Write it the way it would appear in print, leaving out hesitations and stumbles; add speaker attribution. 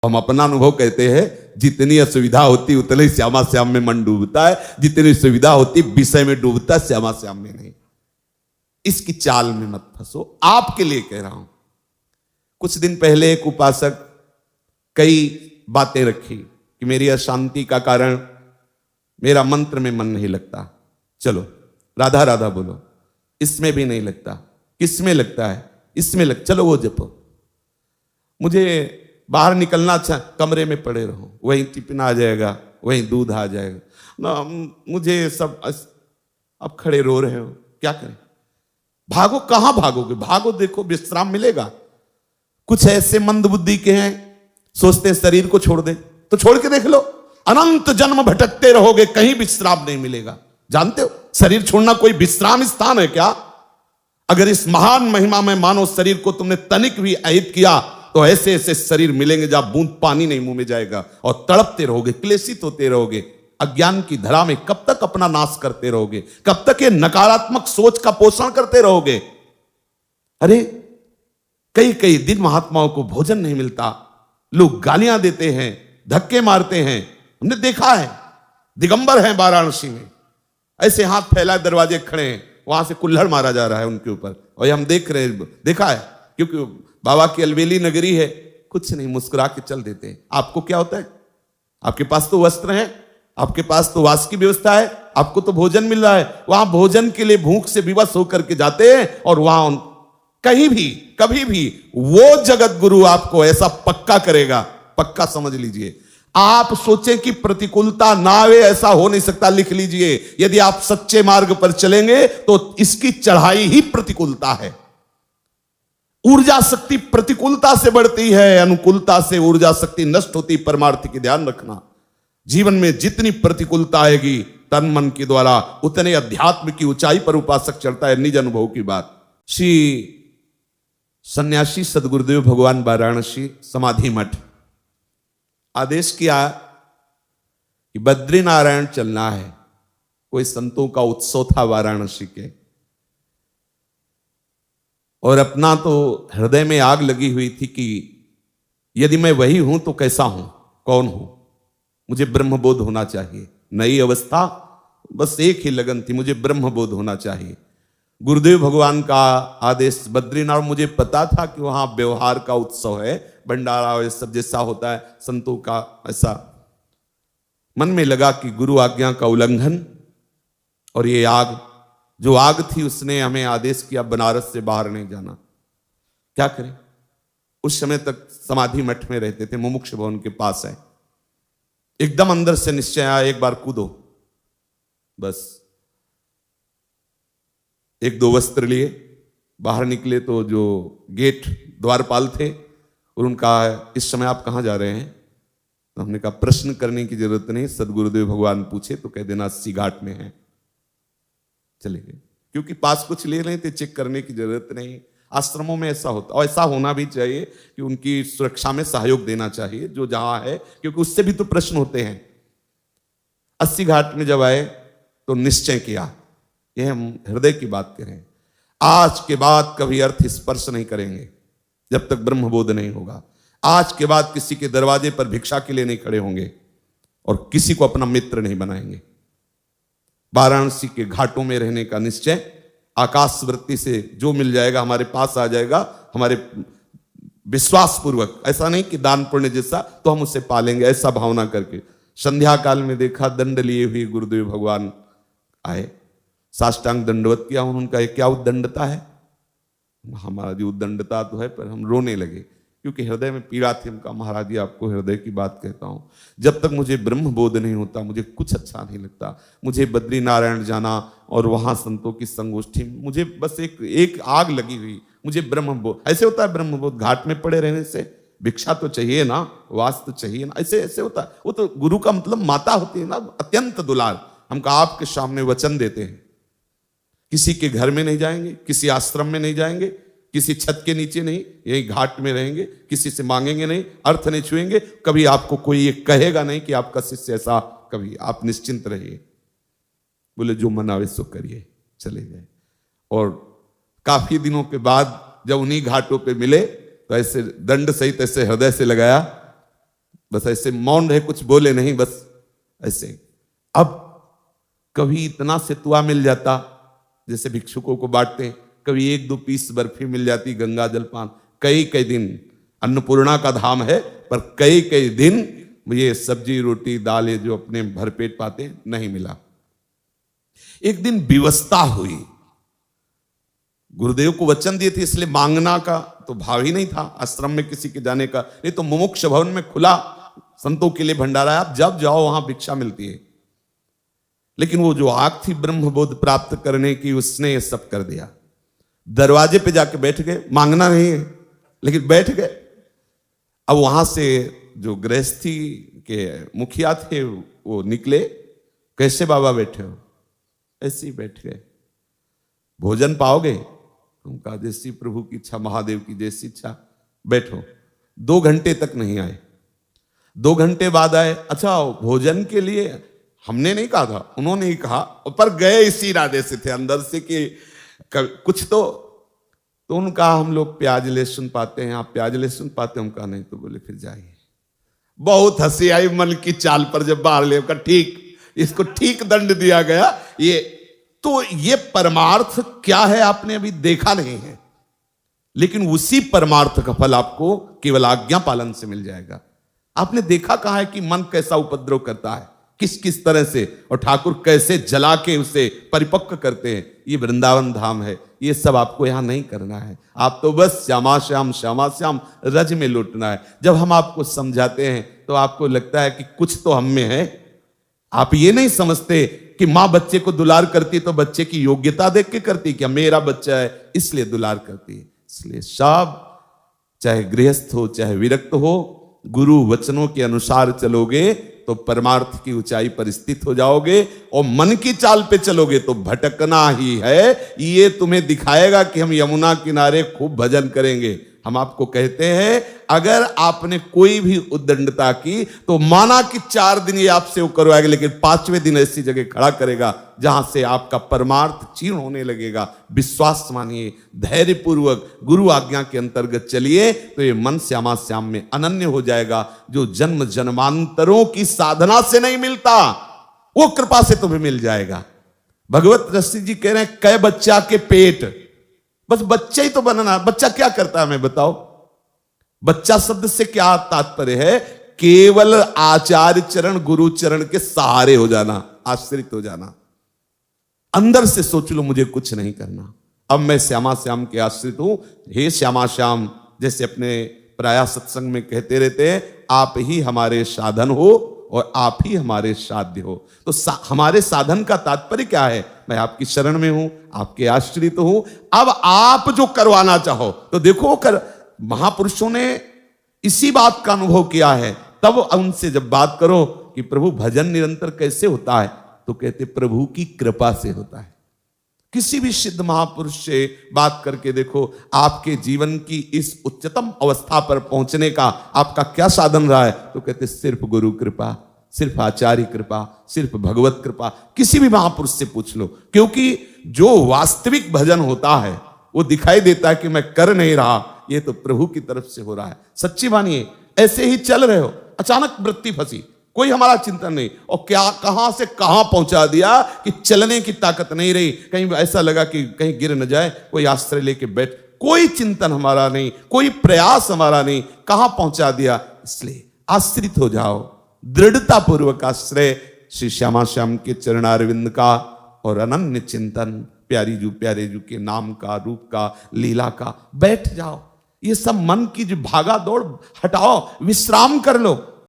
Speaker 1: हम अपना अनुभव कहते हैं, जितनी असुविधा होती उतने श्यामा श्याम में मन डूबता है, जितनी सुविधा होती विषय में डूबता है, श्यामा श्याम में नहीं। इसकी चाल में मत फंसो, आपके लिए कह रहा हूं। कुछ दिन पहले एक उपासक कई बातें रखी कि मेरी अशांति का कारण मेरा मंत्र में मन नहीं लगता। चलो राधा राधा बोलो, इसमें भी नहीं लगता। किसमें लगता है? इसमें लग, चलो वो जपो। मुझे बाहर निकलना अच्छा, कमरे में पड़े रहो, वहीं टिफिन आ जाएगा, वहीं दूध आ जाएगा ना, मुझे सब। अब खड़े रो रहे हो, क्या करें? भागो, कहां भागोगे? भागो, देखो विश्राम मिलेगा। कुछ ऐसे मंदबुद्धि के हैं, सोचते हैं शरीर को छोड़ दे, तो छोड़ के देख लो, अनंत जन्म भटकते रहोगे, कहीं विश्राम नहीं मिलेगा। जानते हो शरीर छोड़ना कोई विश्राम स्थान है क्या? अगर इस महान महिमा में मानो शरीर को तुमने तनिक भी अहित किया तो ऐसे ऐसे शरीर मिलेंगे जहां बूंद पानी नहीं मुंह में जाएगा, और तड़पते रहोगे, क्लेशित होते रहोगे। अज्ञान की धरा में कब तक अपना नाश करते रहोगे? कब तक ये नकारात्मक सोच का पोषण करते रहोगे? अरे कई कई दिन महात्माओं को भोजन नहीं मिलता, लोग गालियां देते हैं, धक्के मारते हैं। हमने देखा है, दिगंबर हैं वाराणसी में, ऐसे हाथ फैलाए दरवाजे खड़े हैं, वहां से कुल्हड़ मारा जा रहा है उनके ऊपर, और ये हम देख रहे हैं, देखा है, क्योंकि बाबा की अलबेली नगरी है। कुछ नहीं, मुस्कुरा के चल देते हैं। आपको क्या होता है? आपके पास तो वस्त्र हैं, आपके पास तो वास की व्यवस्था है, आपको तो भोजन मिल रहा है। वहां भोजन के लिए भूख से विवश होकर के जाते हैं, और वहां कहीं भी कभी भी वो जगत गुरु आपको ऐसा पक्का करेगा, पक्का समझ लीजिए। आप सोचे कि प्रतिकूलता ना आवे, ऐसा हो नहीं सकता। लिख लीजिए, यदि आप सच्चे मार्ग पर चलेंगे तो इसकी चढ़ाई ही प्रतिकूलता है। ऊर्जा शक्ति प्रतिकूलता से बढ़ती है, अनुकूलता से ऊर्जा शक्ति नष्ट होती। परमार्थ की ध्यान रखना, जीवन में जितनी प्रतिकूलता आएगी तन मन के द्वारा, उतने अध्यात्म की ऊंचाई पर उपासक चढ़ता है। निज अनुभव की बात। श्री सन्यासी सदगुरुदेव भगवान वाराणसी समाधि मठ आदेश किया कि बद्रीनारायण चलना है। कोई संतों का उत्सव था वाराणसी के, और अपना तो हृदय में आग लगी हुई थी कि यदि मैं वही हूं तो कैसा हूं, कौन हूं? मुझे ब्रह्मबोध होना चाहिए। नई अवस्था, बस एक ही लगन थी, मुझे ब्रह्मबोध होना चाहिए। गुरुदेव भगवान का आदेश बद्रीनाथ। मुझे पता था कि वहां व्यवहार का उत्सव है, भंडारा और सब जैसा होता है संतों का, ऐसा मन में लगा कि गुरु आज्ञा का उल्लंघन। और ये आग, जो आग थी, उसने हमें आदेश किया बनारस से बाहर नहीं जाना। क्या करें? उस समय तक समाधि मठ में रहते थे, मुमुक्ष भवन के पास है। एकदम अंदर से निश्चय आया, एक बार कूदो। बस एक दो वस्त्र लिए बाहर निकले तो जो गेट द्वारपाल थे, और उनका इस समय आप कहां जा रहे हैं? तो हमने कहा प्रश्न करने की जरूरत नहीं, सदगुरुदेव भगवान पूछे तो कह देना 80 घाट में है। चले गए, क्योंकि पास कुछ ले रहे थे, चेक करने की जरूरत नहीं। आश्रमों में ऐसा होता, और ऐसा होना भी चाहिए कि उनकी सुरक्षा में सहयोग देना चाहिए जो जहां है, क्योंकि उससे भी तो प्रश्न होते हैं। 80 घाट में जब आए तो निश्चय किया, यह हम हृदय की बात करें, आज के बाद कभी अर्थ स्पर्श नहीं करेंगे जब तक ब्रह्मबोध नहीं होगा। आज के बाद किसी के दरवाजे पर भिक्षा के लिए नहीं खड़े होंगे, और किसी को अपना मित्र नहीं बनाएंगे। वाराणसी के घाटों में रहने का निश्चय, आकाश वृत्ति से जो मिल जाएगा हमारे पास आ जाएगा, हमारे विश्वास पूर्वक, ऐसा नहीं कि दान पुण्य जैसा तो हम उसे पालेंगे, ऐसा भावना करके। संध्या काल में देखा, दंड लिए हुए गुरुदेव भगवान आए, साष्टांग दंडवत किया। उनका क्या उद्दंडता है? हमारी उद्दंडता तो है, पर हम रोने लगे क्योंकि हृदय में पीड़ा थी। उनका महाराज जी, आपको हृदय की बात कहता हूं, जब तक मुझे ब्रह्म बोध नहीं होता मुझे कुछ अच्छा नहीं लगता। मुझे बद्रीनारायण जाना और वहां संतों की संगोष्ठी, मुझे बस एक आग लगी हुई, मुझे ब्रह्म बोध। ऐसे होता है ब्रह्म बोध, घाट में पड़े रहने से भिक्षा तो चाहिए ना, वास तो चाहिए ना, ऐसे ऐसे होता है। वो तो गुरु का मतलब माता होती है ना, अत्यंत दुलार। हम आपके सामने वचन देते हैं, किसी के घर में नहीं जाएंगे, किसी आश्रम में नहीं जाएंगे, किसी छत के नीचे नहीं, यही घाट में रहेंगे, किसी से मांगेंगे नहीं, अर्थ नहीं छुएंगे। कभी आपको कोई ये कहेगा नहीं कि आपका शिष्य ऐसा, कभी आप निश्चिंत रहिए। बोले जो मन आवे सो करिए, चले गए। और काफी दिनों के बाद जब उन्हीं घाटों पे मिले तो ऐसे दंड सहित ऐसे हृदय से लगाया, बस ऐसे मौन रहे, कुछ बोले नहीं, बस ऐसे। अब कभी इतना सेतुआ मिल जाता जैसे भिक्षुकों को बांटते हैं, कभी 1-2 पीस बर्फी मिल जाती, गंगा जलपान। कई कई दिन, अन्नपूर्णा का धाम है, पर कई कई दिन ये सब्जी रोटी दाल ये जो अपने भरपेट पाते नहीं मिला। एक दिन विवस्ता हुई, गुरुदेव को वचन दिए थे, इसलिए मांगना का तो भाव ही नहीं था आश्रम में किसी के जाने का। नहीं तो मुमुक्ष भवन में खुला संतों के लिए भंडारा, आप जब जाओ वहां भिक्षा मिलती है। लेकिन वो जो आग थी ब्रह्मबोध प्राप्त करने की, उसने ये सब कर दिया। दरवाजे पे जाके बैठ गए, मांगना नहीं है लेकिन बैठ गए। अब वहां से जो गृहस्थी के मुखिया थे वो निकले, कैसे बाबा बैठे हो? ऐसे ही बैठ गए। भोजन पाओगे? उनका जैसी प्रभु की इच्छा, महादेव की जैसी इच्छा, बैठो। 2 घंटे तक नहीं आए। 2 घंटे बाद आए। अच्छा भोजन के लिए हमने नहीं कहा था, उन्होंने ही कहा, पर गए इसी इरादे से थे अंदर से कि कुछ तो उनका हम लोग प्याज लहसुन पाते हैं, आप प्याज लहसुन पाते हैं? उनका नहीं। तो बोले फिर जाइए। बहुत हंसी आई मन की चाल पर जब बाहर ले का, ठीक इसको ठीक दंड दिया गया। ये परमार्थ क्या है आपने अभी देखा नहीं है, लेकिन उसी परमार्थ का फल आपको केवल आज्ञा पालन से मिल जाएगा। आपने देखा कहां है कि मन कैसा उपद्रव करता है, किस किस तरह से, और ठाकुर कैसे जला के उसे परिपक्व करते हैं। ये वृंदावन धाम है, ये सब आपको यहां नहीं करना है। आप तो बस श्यामा श्याम रज में लौटना है। जब हम आपको समझाते हैं तो आपको लगता है कि कुछ तो हम में है। आप ये नहीं समझते कि मां बच्चे को दुलार करती तो बच्चे की योग्यता देख के करती, क्या मेरा बच्चा है इसलिए दुलार करती है। इसलिए सब, चाहे गृहस्थ हो चाहे विरक्त हो, गुरु वचनों के अनुसार चलोगे तो परमार्थ की ऊंचाई पर स्थित हो जाओगे, और मन की चाल पे चलोगे तो भटकना ही है। ये तुम्हें दिखाएगा कि हम यमुना किनारे खूब भजन करेंगे। हम आपको कहते हैं, अगर आपने कोई भी उद्दंडता की तो माना कि 4 दिन ये आपसे वो करवाएगा, लेकिन 5वें दिन ऐसी जगह खड़ा करेगा जहां से आपका परमार्थ क्षीण होने लगेगा। विश्वास मानिए, धैर्यपूर्वक गुरु आज्ञा के अंतर्गत चलिए, तो ये मन श्यामा श्याम में अनन्य हो जाएगा। जो जन्म जन्मांतरों की साधना से नहीं मिलता, वो कृपा से तुम्हें मिल जाएगा। भगवत रसी जी कह रहे हैं, कै बच्चा के पेट, बस बच्चा ही तो बनना। बच्चा क्या करता है हमें बताओ? बच्चा शब्द से क्या तात्पर्य है? केवल आचार्य चरण गुरु चरण के सहारे हो जाना, आश्रित हो जाना। अंदर से सोच लो मुझे कुछ नहीं करना, अब मैं श्यामा श्याम के आश्रित हूं। हे श्यामा श्याम, जैसे अपने प्रायः सत्संग में कहते रहते हैं, आप ही हमारे साधन हो और आप ही हमारे साध्य हो। तो हमारे साधन का तात्पर्य क्या है? मैं आपकी शरण में हूं, आपके आश्रित हूं। अब आप जो करवाना चाहो तो देखो, महापुरुषों ने इसी बात का अनुभव किया है। तब उनसे जब बात करो कि प्रभु भजन निरंतर कैसे होता है, तो कहते प्रभु की कृपा से होता है। किसी भी सिद्ध महापुरुष से बात करके देखो, आपके जीवन की इस उच्चतम अवस्था पर पहुंचने का आपका क्या साधन रहा है, तो कहते सिर्फ गुरु कृपा, सिर्फ आचार्य कृपा, सिर्फ भगवत कृपा। किसी भी महापुरुष से पूछ लो, क्योंकि जो वास्तविक भजन होता है वो दिखाई देता है कि मैं कर नहीं रहा, ये तो प्रभु की तरफ से हो रहा है। सच्ची मानिए, ऐसे ही चल रहे हो, अचानक वृत्ति फंसी, कोई हमारा चिंतन नहीं, और क्या कहां से कहां पहुंचा दिया कि चलने की ताकत नहीं रही। कहीं ऐसा लगा कि कहीं गिर न जाए, कोई आश्रय लेके बैठ, कोई चिंतन हमारा नहीं, कोई प्रयास हमारा नहीं, कहां पहुंचा दिया। इसलिए आश्रित हो जाओ, दृढ़ता पूर्वक आश्रय श्री श्यामा श्याम के चरणारविंद का, और अनन्य चिंतन प्यारे जू के नाम का, रूप का, लीला का। बैठ जाओ, ये सब मन की जो भागा दौड़ हटाओ, विश्राम कर लो।